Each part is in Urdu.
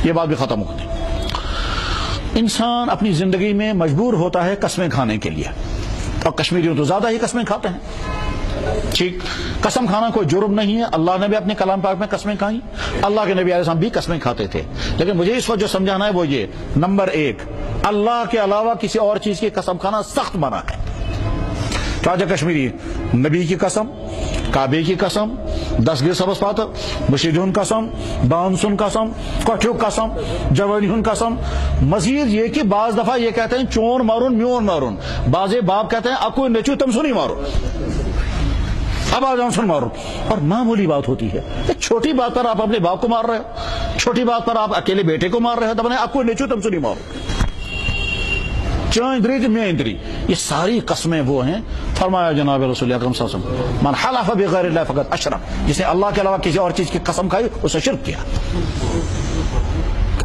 یہ بات بھی ختم ہوتی. انسان اپنی زندگی میں مجبور ہوتا ہے قسمیں کھانے کے لیے، اور کشمیریوں تو زیادہ ہی قسمیں کھاتے ہیں. ٹھیک، قسم کھانا کوئی جرم نہیں ہے. اللہ نے بھی اپنے کلام پاک میں قسمیں کھائیں، اللہ کے نبی علیہ السلام بھی قسمیں کھاتے تھے. لیکن مجھے اس وقت جو سمجھانا ہے وہ یہ، نمبر 1، اللہ کے علاوہ کسی اور چیز کی قسم کھانا سخت منع ہے. راجہ کشمیری نبی کی قسم، کعبے کی قسم، 10 گر سبز پاتر، مشیدون قسم، دانسن قسم، کٹھو قسم، جوانیون قسم. مزید یہ کہ بعض دفعہ یہ کہتے ہیں چون مارون میون مارون، بعض باپ کہتے ہیں اکو نیچو تم سنی مارو، اب آجان سن مارو. اور معمولی بات ہوتی ہے، ایک چھوٹی بات پر آپ اپنے باپ کو مار رہے ہو، چھوٹی بات پر آپ اکیلے بیٹے کو مار رہے ہو، تب اکو نیچو تم سنی مارو، چاندری میں اندری. یہ ساری قسمیں وہ ہیں. فرمایا جناب رسول اکرم صلی اللہ علیہ وسلم، من حلف بغیر اللہ فقد اشرک، جس نے اللہ کے علاوہ کسی اور چیز کی قسم کھائی اسے شرک کیا.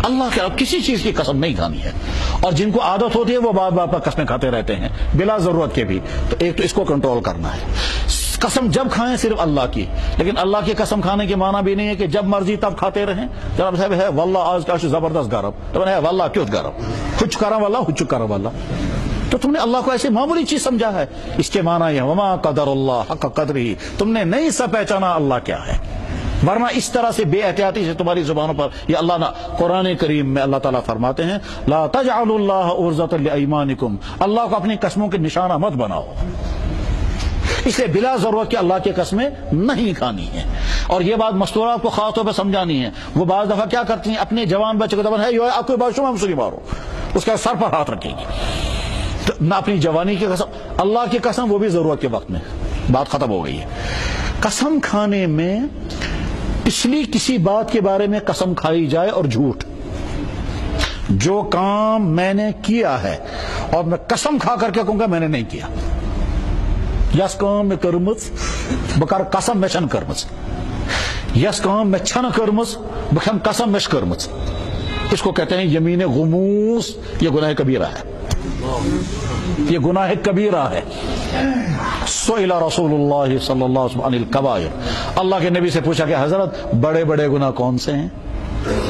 اللہ کے علاوہ کسی چیز کی قسم نہیں کھانی ہے. اور جن کو عادت ہوتی ہے وہ بار بار قسمیں کھاتے رہتے ہیں بلا ضرورت کے بھی، تو ایک تو اس کو کنٹرول کرنا ہے. قسم جب کھائیں صرف اللہ کی، لیکن اللہ کی قسم کھانے کے معنی بھی نہیں ہے کہ جب مرضی تب کھاتے رہیں. جناب صاحب ہے واللہ آج کا زبردست گرم، تو ہے واللہ کیوں گرم، کچھ کرا واللہ کچھ کرا واللہ، تو تم نے اللہ کو ایسی معمولی چیز سمجھا ہے. اس کے معنی یہ وما قدر اللہ حق قدرہ، تم نے نہیں سا پہچانا اللہ کیا ہے. ورنہ اس طرح سے بے احتیاطی سے تمہاری زبانوں پر یہ اللہ نہ، قرآن کریم میں اللہ تعالیٰ فرماتے ہیں لا تجعلوا اللہ عرضۃ لایمانکم، اللہ کو اپنی قسموں کے نشانہ مت بناؤ. اس لیے بلا ضرورت کے اللہ کی قسمیں نہیں کھانی ہیں. اور یہ بات مستورات کو خاص طور پہ سمجھانی ہے. وہ بعض دفعہ کیا کرتی ہیں، اپنے جوان بچے کو دبن ہے یہ آپ کو بادشاہ ہم سنی مارو، اس کا سر پر ہاتھ رکھے گی. نہ اپنی جوانی کی قسم، اللہ کی قسم وہ بھی ضرورت کے وقت میں. بات ختم ہو گئی ہے. قسم کھانے میں پچھلی کسی بات کے بارے میں قسم کھائی جائے اور جھوٹ، جو کام میں نے کیا ہے اور میں قسم کھا کر کے کہوں گا میں نے نہیں کیا، یس کام میں کرمز بکر قسم میں چھن کرمز، یس کام میں چھن کرمز بکھم قسم میں کرمز. اس کو کہتے ہیں یمین غموس. یہ گناہ کبیرہ ہے، یہ گناہ کبیرہ ہے. سئل رسول اللہ صلی اللہ علیہ وسلم عن الکبائر، اللہ کے نبی سے پوچھا کہ حضرت بڑے بڑے گناہ کون سے ہیں؟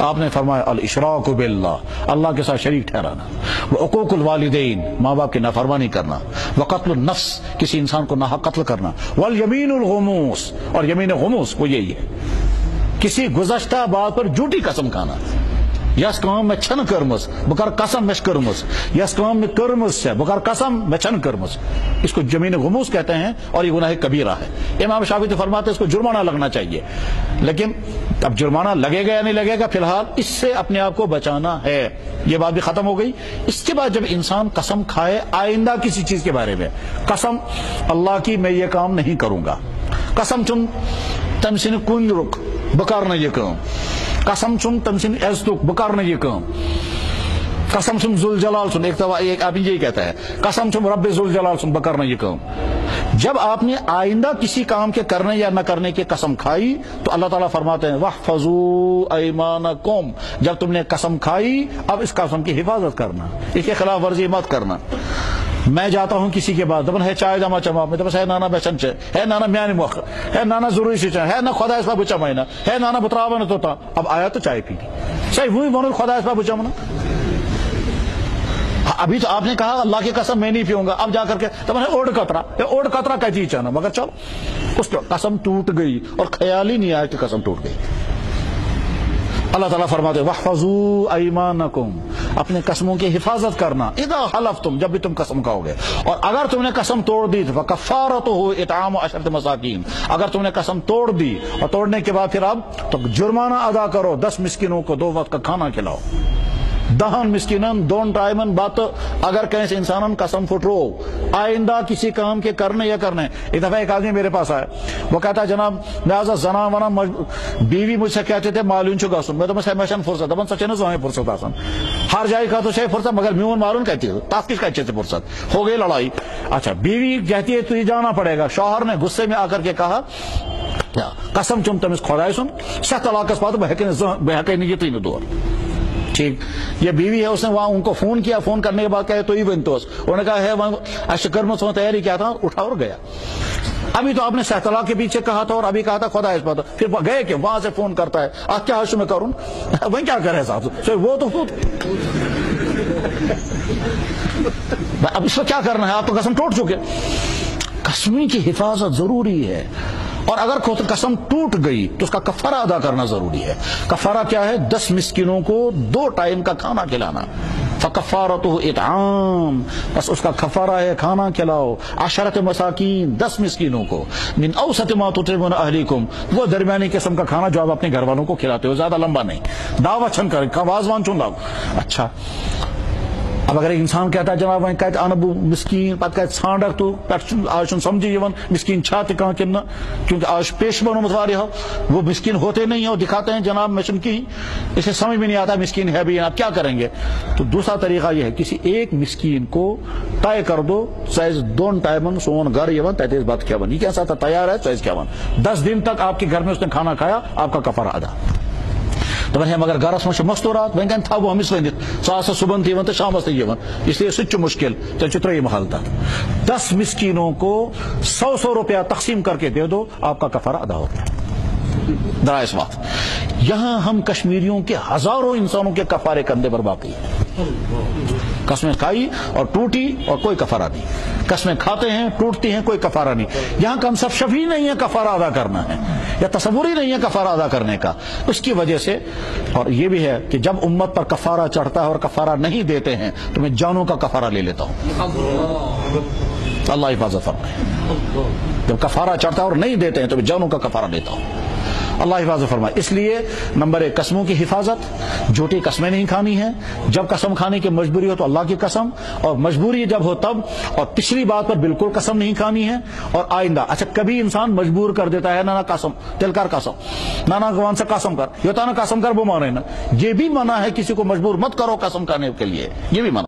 آپ نے فرمایا الاشراک باللہ، اللہ کے ساتھ شریک ٹھہرانا، وعقوق الوالدین، ماں باپ کی نافرمانی کرنا، وقتل النفس، کسی انسان کو ناحق قتل کرنا، والیمین الغموس، اور یمین غموس وہ یہی ہے کسی گزشتہ بات پر جھوٹی قسم کھانا. یس کام میں چھن کرمز بکر قسم میں کرمز، یس کام میں کرمز سے بکر قسم میں چھن کرمز. اس کو یمین غموس کہتے ہیں اور یہ گناہ کبیرہ ہے. امام شافعی تو فرماتے ہیں اس کو جرمانہ لگنا چاہیے. لیکن اب جرمانہ لگے گا یا نہیں لگے گا، فی الحال اس سے اپنے آپ کو بچانا ہے. یہ بات بھی ختم ہو گئی. اس کے بعد جب انسان قسم کھائے آئندہ کسی چیز کے بارے میں، قسم اللہ کی میں یہ کام نہیں کروں گا، قسم چم تم سن کن رک بکار نہ یہ کام، قسم چم تم سن عزتک بکار نہ یہ کام، قسم چم ذوالجلال سن، ایک آدمی یہی کہتا ہے قسم چم رب ذوالجلال سن بکار نہ یہ کام. جب آپ نے آئندہ کسی کام کے کرنے یا نہ کرنے کی قسم کھائی تو اللہ تعالیٰ فرماتے ہیں وَاحْفَظُوا أَيْمَانَكُمْ، جب تم نے قسم کھائی اب اس قسم کی حفاظت کرنا، اس کے خلاف ورزی مت کرنا. میں جاتا ہوں کسی کے بعد دبن ہے چائے جمع چما میں دبس ہے نانا بیچن چے ہے نانا میانی موخ ہے نانا ضروری سی چائے ہے نہ خدا اس پا بچا مائنا ہے نانا بتراوا نہ توتا. اب آیا تو چائے پی لی، صحیح وہی بولو خدا اس پا بچا منا. ابھی تو آپ نے کہا اللہ کی قسم میں نہیں پیوں گا، اب جا کر کے تب ہے اوڑ قطرہ کا چیز چاہنا، مگر چلو اس قسم ٹوٹ گئی اور خیال ہی نہیں آیا کہ قسم ٹوٹ گئی. اللہ تعالیٰ فرماتے وَاحْفَظُوا أَيْمَانَكُمْ، اپنے قسموں کی حفاظت کرنا، اذا حلفتم، جب بھی تم قسم کھاؤ گے. اور اگر تم نے قسم توڑ دی تو فَكَفَّارَتُهُ إِطْعَامُ 10 مساکین، اگر تم نے قسم توڑ دی اور توڑنے کے بعد پھر اب تو جرمانہ ادا کرو، 10 مسکینوں کو 2 وقت کا کھانا کھلاؤ. 10 مسکینن 2 ٹائمن بات. اگر کہیں سے انسان قسم پھٹرو آئندہ کسی کام کے کرنے یا کرنے. ایک دفعہ ایک آدمی میرے پاس آیا، وہ کہتا ہے جناب لہٰذا زنا ونا بیوی مجھ سے کہتے تھے معلوم چھو گاسن میں تو میں سمیشن فرصت دبن سچے نہ زوہیں فرصت آسن ہر جائے کا تو شے فرصت مگر میون معلوم کہتی ہے تاسکش کا اچھے سے فرصت ہو گئی لڑائی. اچھا بیوی کہتی ہے تو یہ جانا پڑے گا. شوہر نے غصے میں آ کر کے کہا قسم چم تمس خدائے سن سخت طلاق بات بہکے نہیں تین دور. ٹھیک، یہ بیوی ہے، اس نے وہاں ان کو فون کیا، فون کرنے کے بعد کہے تو ہی بنتوس انہوں نے کہا ہے وہاں اشکر میں تیاری کیا تھا، اٹھا اور گیا. ابھی تو آپ نے سہتلا کے پیچھے کہا تھا اور ابھی کہا تھا خدا اس بات، پھر گئے کہ وہاں سے فون کرتا ہے آپ کیا حش میں کروں، وہ کیا کرے صاحب، وہ تو خود اب اس کو کیا کرنا ہے، آپ تو قسم ٹوٹ چکے. قسمیں کی حفاظت ضروری ہے، اور اگر قسم ٹوٹ گئی تو اس کا کفارہ ادا کرنا ضروری ہے. کفارہ کیا ہے؟ 10 مسکینوں کو 2 ٹائم کا کھانا کھلانا. فکفارتہ اطعام، بس اس کا کفارہ ہے کھانا کھلاؤ 10 مساکین، 10 مسکینوں کو، من اوسط ما تطعمون اہلیکم، وہ درمیانی قسم کا کھانا جو آپ اپنے گھر والوں کو کھلاتے ہو، زیادہ لمبا نہیں، دعوت چھن کر وازوان چن لاؤ. اچھا اب اگر ایک انسان کہتا ہے جناب وہیں کہتے انا بو مسکین، پتہ کہتے ژھانڈک تو پہ آج سمجھی یوان مسکین چھا تہ کان کنہ، کیونکہ آج پیش بنومت واریاہو، وہ مسکین ہوتے نہیں ہیں اور دکھاتے ہیں جناب میں چھن کی، اسے سمجھ میں نہیں آتا مسکین ہے بھی، آپ کیا کریں گے. تو دوسرا طریقہ یہ ہے کسی ایک مسکین کو طے کر دو، سائز 2 ٹائمن سون گھر یوان تیز بات کیا بن، یہ کیسا تھا تیار ہے سائز کیا بن، 10 دن تک آپ کے گھر میں اس نے کھانا کھایا، آپ کا کفارہ ادا. تو مگر گھرس مجھ مستورات ون تھو ہمس ونت سا صبح تیون تو شامس تیون، اس لیے سہ مشکل، تیل 3 حل تک 10 مسکینوں کو 100 روپیہ تقسیم کر کے دے دو، آپ کا کفارہ ادا ہو گیا. درائس بات یہاں ہم کشمیریوں کے ہزاروں انسانوں کے کفارے کندھے پر باقی ہیں. قسمیں کھائی اور ٹوٹی اور کوئی کفارہ نہیں، قسمیں کھاتے ہیں ٹوٹتی ہیں کوئی کفارہ نہیں. یہاں کنسپشن ہی نہیں ہے کفارہ ادا کرنا ہے، یا تصور ہی نہیں ہے کفارہ ادا کرنے کا. اس کی وجہ سے، اور یہ بھی ہے کہ جب امت پر کفارہ چڑھتا ہے اور کفارہ نہیں دیتے ہیں تو میں جانوں کا کفارہ لے لیتا ہوں. اللہ حفاظت فرمائے. جب کفارہ چڑھتا ہے اور نہیں دیتے ہیں تو میں جانوں کا کفارہ لیتا ہوں. اللہ حفاظت فرمائے. اس لیے نمبر 1 قسموں کی حفاظت، جھوٹی قسمیں نہیں کھانی ہیں. جب قسم کھانے کی مجبوری ہو تو اللہ کی قسم، اور مجبوری جب ہو تب، اور پچھلی بات پر بالکل قسم نہیں کھانی ہے. اور آئندہ اچھا کبھی انسان مجبور کر دیتا ہے، نانا قسم تل کر قسم، نانا گوان سے قسم کر، یہ تو نا قسم کر وہ مانے نا، یہ بھی منع ہے. کسی کو مجبور مت کرو قسم کھانے کے لیے، یہ بھی منع.